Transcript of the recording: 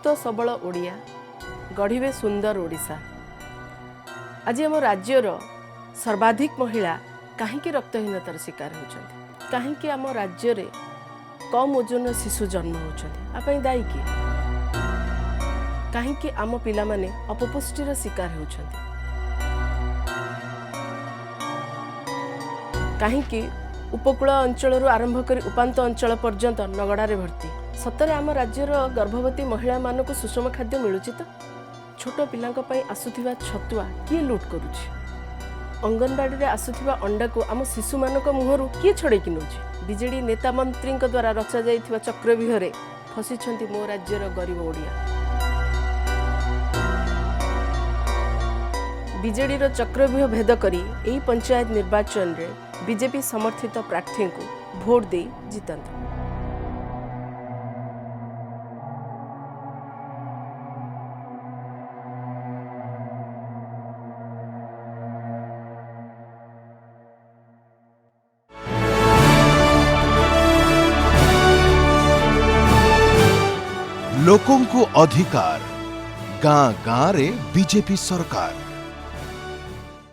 सुस्थ सबल ओडिया गढ़िबे सुंदर ओडिशा। आज आम राज्यर सर्वाधिक महिला कहीं रक्तहीनतार शिकार होती, कहीं आम राज्य रे कम ओजन शिशु जन्म होती दायी किए, कहीं आम पिला माने अपपुष्टिर शिकार होती, कहीं उपकूल अंचल आरंभ कर उपांत अंचल पर्यंत नगड़ारे भर्ती। सतरे आम राज्यर गर्भवती महिला मानक सुषम खाद्य मिलुची तो छोट पिलांक पई आसुथिबा छतुआ किए लूट करुछि, अंगनवाड़ी रे आसुथिबा अंडा को आम शिशु मानक मुहरु किए छड़ेकी नउछि। बीजेडी नेता मंत्री द्वारा रचा जाइथिबा चक्रव्यूहरे फसिछंती मो राज्यर गरीब ओडिया। बीजेडी रो चक्रव्यूह भेद करी एही पंचायत निर्वाचन रे बीजेपी समर्थित प्रार्थी को भोट दे जितंतु। लोकों को अधिकार गाँ गाँ रे बीजेपी सरकार।